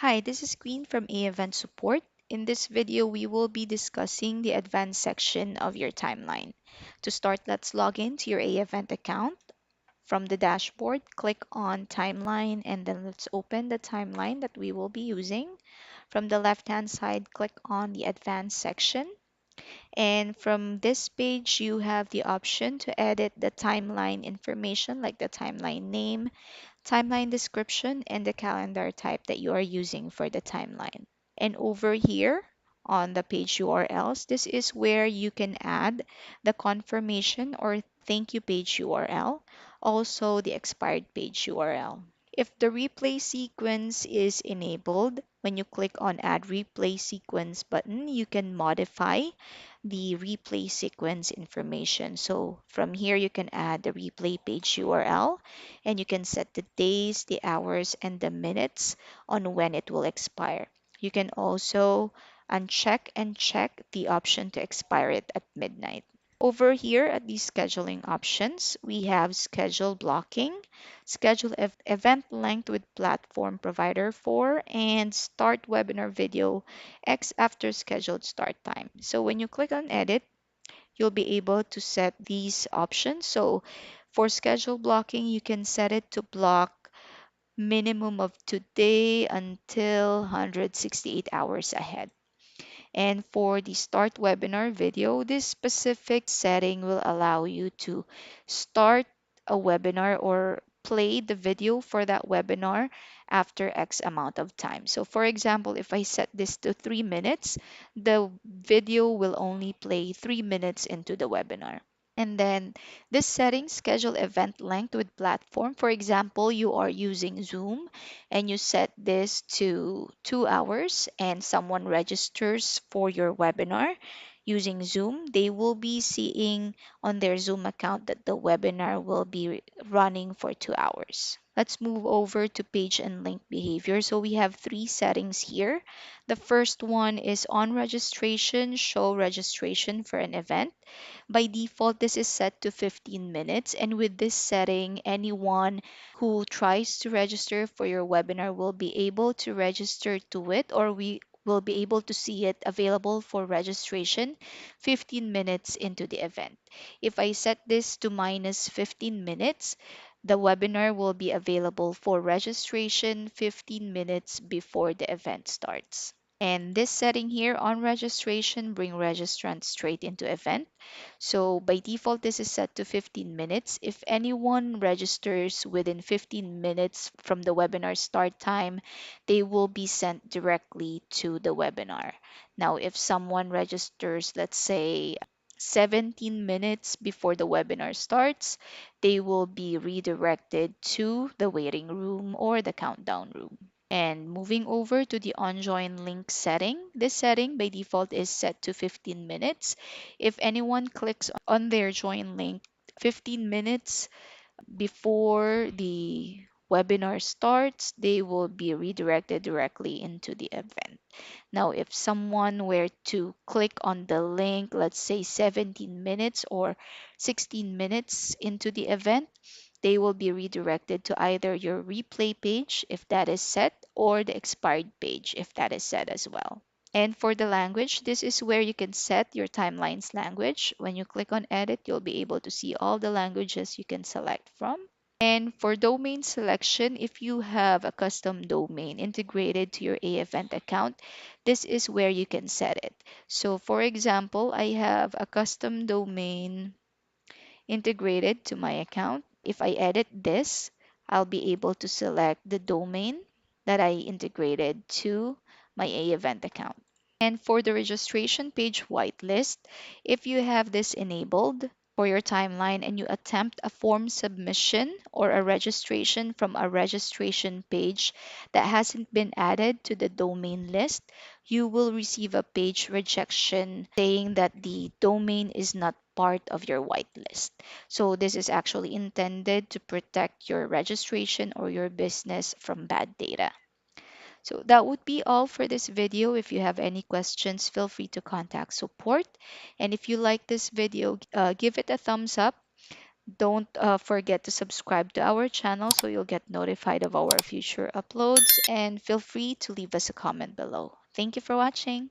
Hi, this is Queen from AEvent Support. In this video, we will be discussing the advanced section of your timeline. To start, let's log in to your AEvent account. From the dashboard, click on Timeline and then let's open the timeline that we will be using. From the left-hand side, click on the advanced section. And from this page, you have the option to edit the timeline information like the timeline name, timeline description, and the calendar type that you are using for the timeline. And over here on the page URLs, this is where you can add the confirmation or thank you page URL, also the expired page URL. If the replay sequence is enabled, when you click on Add Replay Sequence button, you can modify the replay sequence information. So from here, you can add the replay page URL and you can set the days, the hours, and the minutes on when it will expire. You can also uncheck and check the option to expire it at midnight. Over here at the scheduling options, we have schedule blocking, schedule event length with platform provider for, and start webinar video X after scheduled start time. So when you click on edit, you'll be able to set these options. So for schedule blocking, you can set it to block minimum of today until 168 hours ahead. And for the start webinar video, this specific setting will allow you to start a webinar or play the video for that webinar after X amount of time. So for example, if I set this to 3 minutes, the video will only play 3 minutes into the webinar. And then this setting, schedule event length with platform. For example, you are using Zoom and you set this to 2 hours and someone registers for your webinar using Zoom, they will be seeing on their Zoom account that the webinar will be running for 2 hours. Let's move over to page and link behavior. So we have three settings here. The first one is on registration, show registration for an event. By default, this is set to 15 minutes. And with this setting, anyone who tries to register for your webinar will be able to register to it, or we will be able to see it available for registration 15 minutes into the event. If I set this to minus 15 minutes, the webinar will be available for registration 15 minutes before the event starts. And this setting here on registration bring registrants straight into event. So by default, this is set to 15 minutes. If anyone registers within 15 minutes from the webinar start time, they will be sent directly to the webinar. Now, if someone registers, let's say 17 minutes before the webinar starts, they will be redirected to the waiting room or the countdown room. And moving over to the on-join link setting, this setting by default is set to 15 minutes. If anyone clicks on their join link 15 minutes before the webinar starts, they will be redirected directly into the event. Now, if someone were to click on the link, let's say 17 minutes or 16 minutes into the event, they will be redirected to either your replay page if that is set or the expired page if that is set as well. And for the language, this is where you can set your timeline's language. When you click on edit, you'll be able to see all the languages you can select from. And for domain selection, if you have a custom domain integrated to your AEvent account, this is where you can set it. So for example, I have a custom domain integrated to my account. If I edit this, I'll be able to select the domain that I integrated to my AEvent account. And for the registration page whitelist, if you have this enabled for your timeline and you attempt a form submission or a registration from a registration page that hasn't been added to the domain list, you will receive a page rejection saying that the domain is not part of your whitelist. So this is actually intended to protect your registration or your business from bad data. So that would be all for this video. If you have any questions, feel free to contact support. And if you like this video, give it a thumbs up. Don't forget to subscribe to our channel so you'll get notified of our future uploads, and feel free to leave us a comment below. Thank you for watching.